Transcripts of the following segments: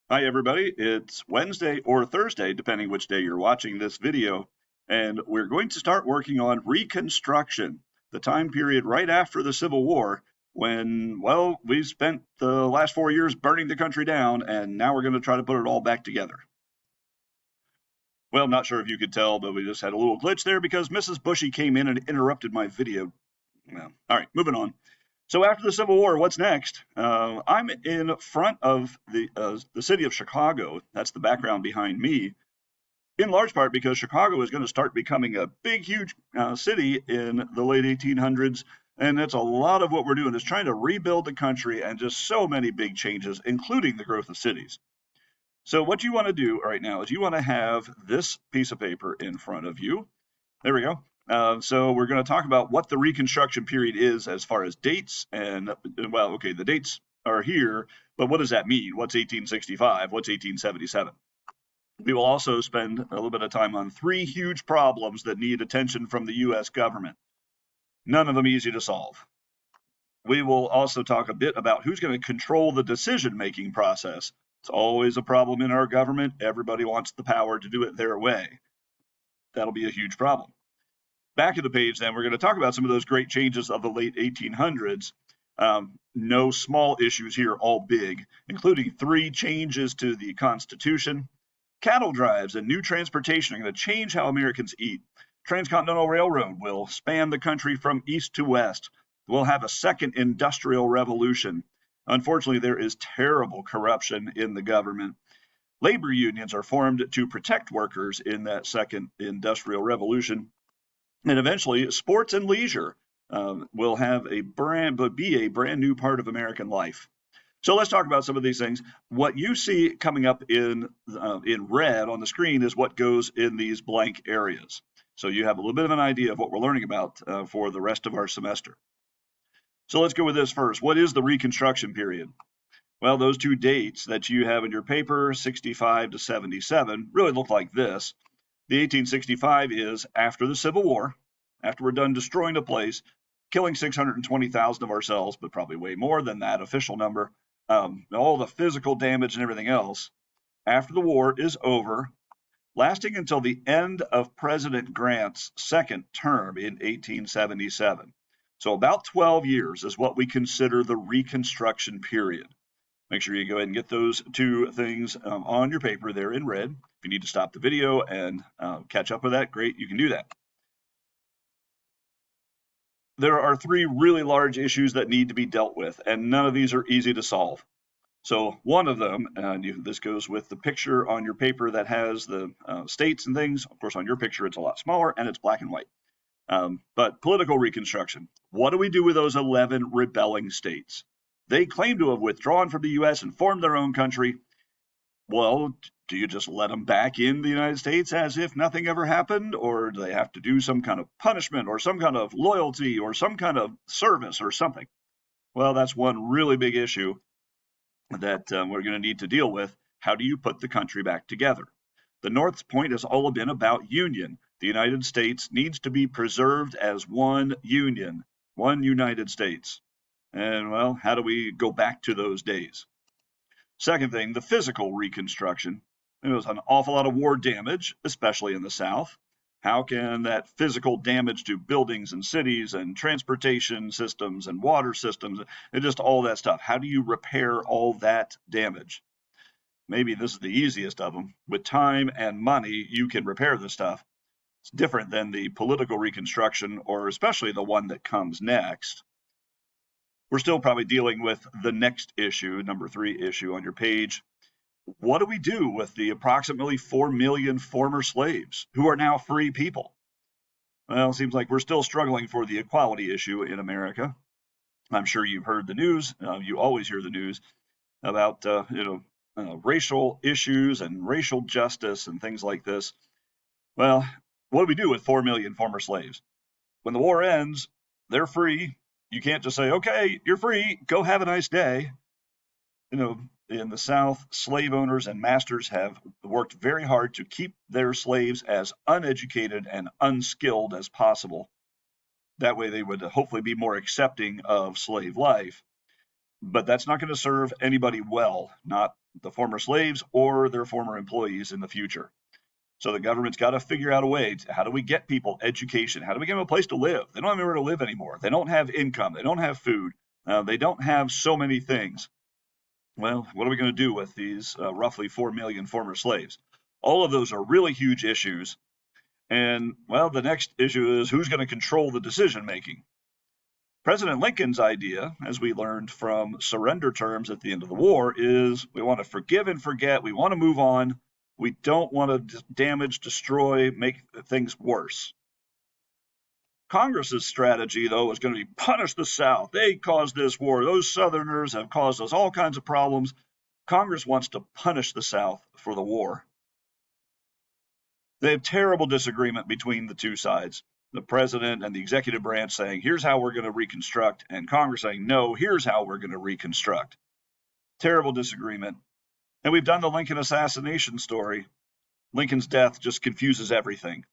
Hi, everybody. It's Wednesday or Thursday, depending which day you're watching this video, and we're going to start working on Reconstruction, the time period right after the Civil War when, well, we spent the last 4 years burning the country down, and now we're going to try to put it all back together. Well, I'm not sure if you could tell, but we just had a little glitch there because Mrs. Bushy came in and interrupted my video. Well, all right, moving on. So after the Civil War, what's next? I'm in front of the city of Chicago. That's the background behind me, in large part because Chicago is going to start becoming a big, huge city in the late 1800s. And that's a lot of what we're doing is trying to rebuild the country and just so many big changes, including the growth of cities. So what you want to do right now is you want to have this piece of paper in front of you. There we go. So we're going to talk about what the Reconstruction period is as far as dates. And, well, okay, the dates are here, but what does that mean? What's 1865? What's 1877? We will also spend a little bit of time on three huge problems that need attention from the U.S. government. None of them easy to solve. We will also talk a bit about who's going to control the decision-making process. It's always a problem in our government. Everybody wants the power to do it their way. That'll be a huge problem. Back of the page, then, we're going to talk about some of those great changes of the late 1800s. No small issues here, all big, including three changes to the Constitution. Cattle drives and new transportation are going to change how Americans eat. Transcontinental Railroad will span the country from east to west. We'll have a second industrial revolution. Unfortunately, there is terrible corruption in the government. Labor unions are formed to protect workers in that second industrial revolution. And eventually, sports and leisure will have be a brand new part of American life. So let's talk about some of these things. What you see coming up in red on the screen is what goes in these blank areas. So you have a little bit of an idea of what we're learning about for the rest of our semester. So let's go with this first. What is the Reconstruction period? Well, those two dates that you have in your paper, 65 to 77, really look like this. The 1865 is after the Civil War, after we're done destroying the place, killing 620,000 of ourselves, but probably way more than that official number, all the physical damage and everything else. After the war is over, lasting until the end of President Grant's second term in 1877. So about 12 years is what we consider the Reconstruction period. Make sure you go ahead and get those two things on your paper there in red. If you need to stop the video and catch up with that, great, you can do that. There are three really large issues that need to be dealt with, and none of these are easy to solve. So one of them, and this goes with the picture on your paper that has the states and things. Of course, on your picture, it's a lot smaller and it's black and white. But political reconstruction. What do we do with those 11 rebelling states? They claim to have withdrawn from the U.S. and formed their own country. Well, do you just let them back in the United States as if nothing ever happened? Or do they have to do some kind of punishment or some kind of loyalty or some kind of service or something? Well, that's one really big issue that we're going to need to deal with. How do you put the country back together? The North's point has all been about union. The United States needs to be preserved as one union, one United States. And, well, how do we go back to those days? Second thing, the physical reconstruction. There was an awful lot of war damage, especially in the South. How can that physical damage to buildings and cities and transportation systems and water systems and just all that stuff, how do you repair all that damage? Maybe this is the easiest of them. With time and money, you can repair this stuff. It's different than the political reconstruction, or especially the one that comes next. We're still probably dealing with the next issue, number 3 issue on your page. What do we do with the approximately 4 million former slaves who are now free people? Well, it seems like we're still struggling for the equality issue in America. I'm sure you've heard the news. You always hear the news about racial issues and racial justice and things like this. Well, what do we do with 4 million former slaves? When the war ends, they're free. You can't just say, okay, you're free, go have a nice day. In the South, slave owners and masters have worked very hard to keep their slaves as uneducated and unskilled as possible. That way they would hopefully be more accepting of slave life. But that's not going to serve anybody well, not the former slaves or their former employees in the future. So the government's got to figure out a way how do we get people education? How do we give them a place to live? They don't have anywhere to live anymore. They don't have income. They don't have food. They don't have so many things. Well, what are we going to do with these roughly 4 million former slaves? All of those are really huge issues. And, well, the next issue is who's going to control the decision making? President Lincoln's idea, as we learned from surrender terms at the end of the war, is we want to forgive and forget. We want to move on. We don't want to damage, destroy, make things worse. Congress's strategy, though, is going to be punish the South. They caused this war. Those Southerners have caused us all kinds of problems. Congress wants to punish the South for the war. They have terrible disagreement between the two sides. The president and the executive branch saying, here's how we're going to reconstruct, and Congress saying, no, here's how we're going to reconstruct. Terrible disagreement. And we've done the Lincoln assassination story. Lincoln's death just confuses everything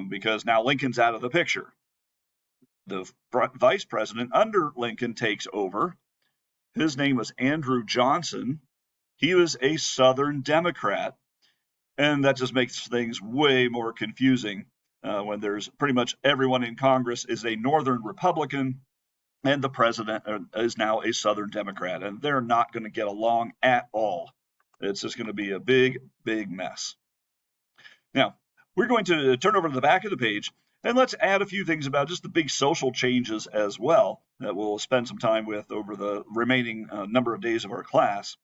because now Lincoln's out of the picture. The vice president under Lincoln takes over. His name was Andrew Johnson. He was a Southern Democrat. And that just makes things way more confusing when there's pretty much everyone in Congress is a Northern Republican and the president is now a Southern Democrat. And they're not going to get along at all. It's just going to be a big, big mess. Now, we're going to turn over to the back of the page and let's add a few things about just the big social changes as well that we'll spend some time with over the remaining number of days of our class.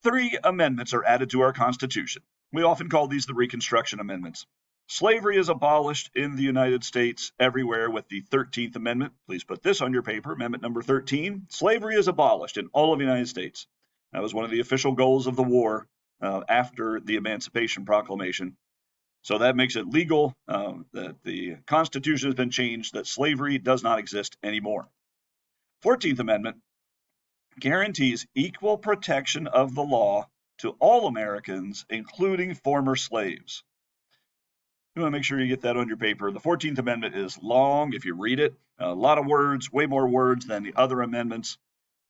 3 amendments are added to our Constitution. We often call these the Reconstruction Amendments. Slavery is abolished in the United States everywhere with the 13th Amendment. Please put this on your paper, Amendment number 13. Slavery is abolished in all of the United States. That was one of the official goals of the war after the Emancipation Proclamation. So that makes it legal that the Constitution has been changed, that slavery does not exist anymore. 14th Amendment guarantees equal protection of the law to all Americans, including former slaves. You want to make sure you get that on your paper. The 14th Amendment is long if you read it, a lot of words, way more words than the other amendments,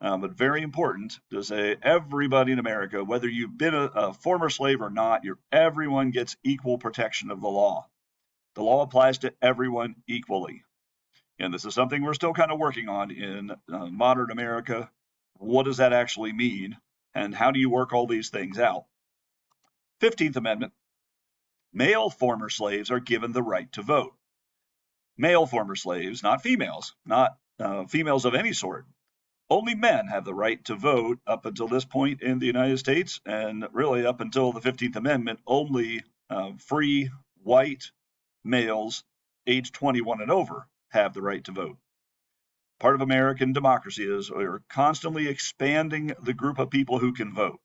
but very important to say everybody in America, whether you've been a former slave or not, everyone gets equal protection of the law. The law applies to everyone equally. And this is something we're still kind of working on in modern America. What does that actually mean? And how do you work all these things out? 15th Amendment, male former slaves are given the right to vote. Male former slaves, not females, not females of any sort. Only men have the right to vote up until this point in the United States, and really up until the 15th Amendment, only free white males age 21 and over have the right to vote. Part of American democracy is we're constantly expanding the group of people who can vote.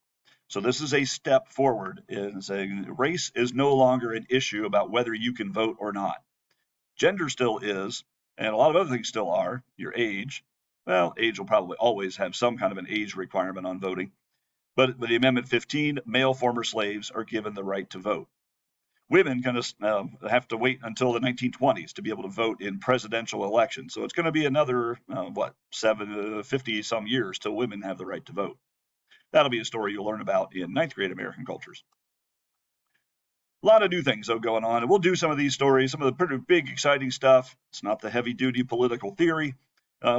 So this is a step forward in saying race is no longer an issue about whether you can vote or not. Gender still is, and a lot of other things still are, your age. Well, age will probably always have some kind of an age requirement on voting. But with the Amendment 15, male former slaves are given the right to vote. Women kind of have to wait until the 1920s to be able to vote in presidential elections. So it's going to be another, 50 some years till women have the right to vote. That'll be a story you'll learn about in 9th grade American cultures. A lot of new things, though, going on. And we'll do some of these stories, some of the pretty big, exciting stuff. It's not the heavy-duty political theory.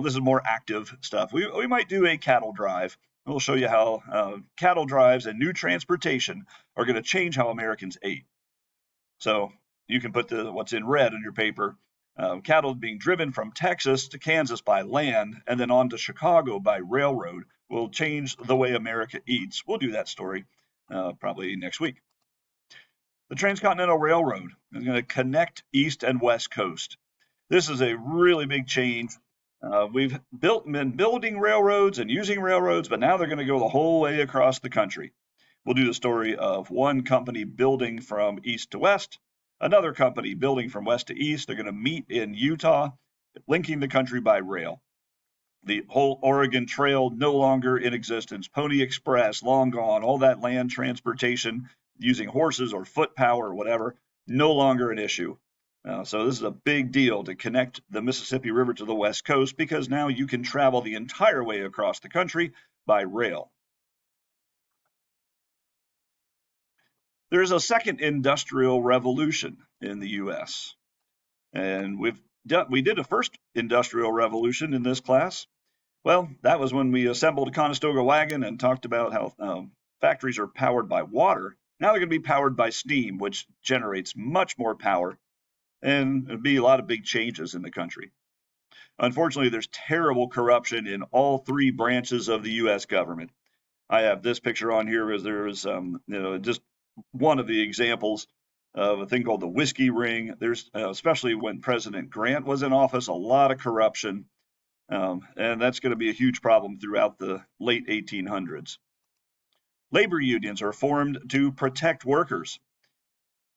This is more active stuff. We might do a cattle drive. We'll show you how cattle drives and new transportation are going to change how Americans ate. So you can put what's in red on your paper. Cattle being driven from Texas to Kansas by land and then on to Chicago by railroad will change the way America eats. We'll do that story probably next week. The Transcontinental Railroad is going to connect East and West Coast. This is a really big change. We've been building railroads and using railroads, but now they're going to go the whole way across the country. We'll do the story of one company building from east to west, another company building from west to east. They're going to meet in Utah, linking the country by rail. The whole Oregon Trail no longer in existence. Pony Express, long gone. All that land transportation using horses or foot power or whatever, no longer an issue. So this is a big deal to connect the Mississippi River to the West Coast because now you can travel the entire way across the country by rail. There's a second industrial revolution in the U.S., and we did a first industrial revolution in this class. Well, that was when we assembled a Conestoga wagon and talked about how factories are powered by water. Now they're going to be powered by steam, which generates much more power, and there'll be a lot of big changes in the country. Unfortunately, there's terrible corruption in all three branches of the U.S. government. I have this picture on here as there's, just one of the examples of a thing called the whiskey ring. There's, especially when President Grant was in office, a lot of corruption, and that's going to be a huge problem throughout the late 1800s. Labor unions are formed to protect workers.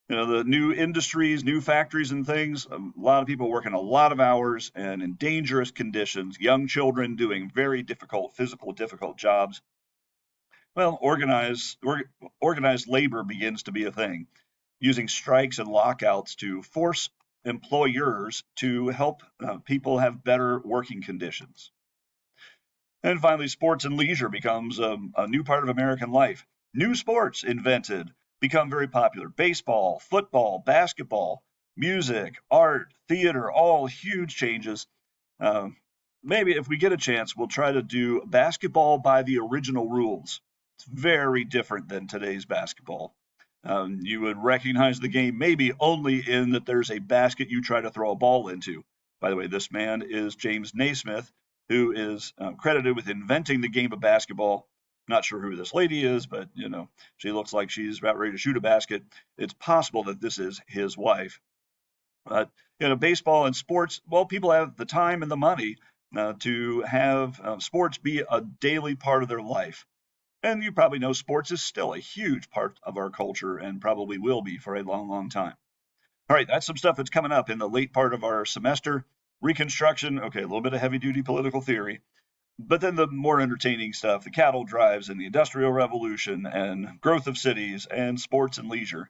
The new industries, new factories and things, a lot of people working a lot of hours and in dangerous conditions, young children doing very difficult, difficult jobs. Well, organized labor begins to be a thing, using strikes and lockouts to force employers to help people have better working conditions. And finally, sports and leisure becomes a new part of American life. New sports invented become very popular. Baseball, football, basketball, music, art, theater, all huge changes. Maybe if we get a chance, we'll try to do basketball by the original rules. It's very different than today's basketball. You would recognize the game maybe only in that there's a basket you try to throw a ball into. By the way, this man is James Naismith, who is credited with inventing the game of basketball. Not sure who this lady is, but she looks like she's about ready to shoot a basket. It's possible that this is his wife. But baseball and sports, well, people have the time and the money to have sports be a daily part of their life. And you probably know sports is still a huge part of our culture and probably will be for a long, long time. All right, that's some stuff that's coming up in the late part of our semester. Reconstruction, okay, a little bit of heavy-duty political theory. But then the more entertaining stuff, the cattle drives and the Industrial Revolution and growth of cities and sports and leisure.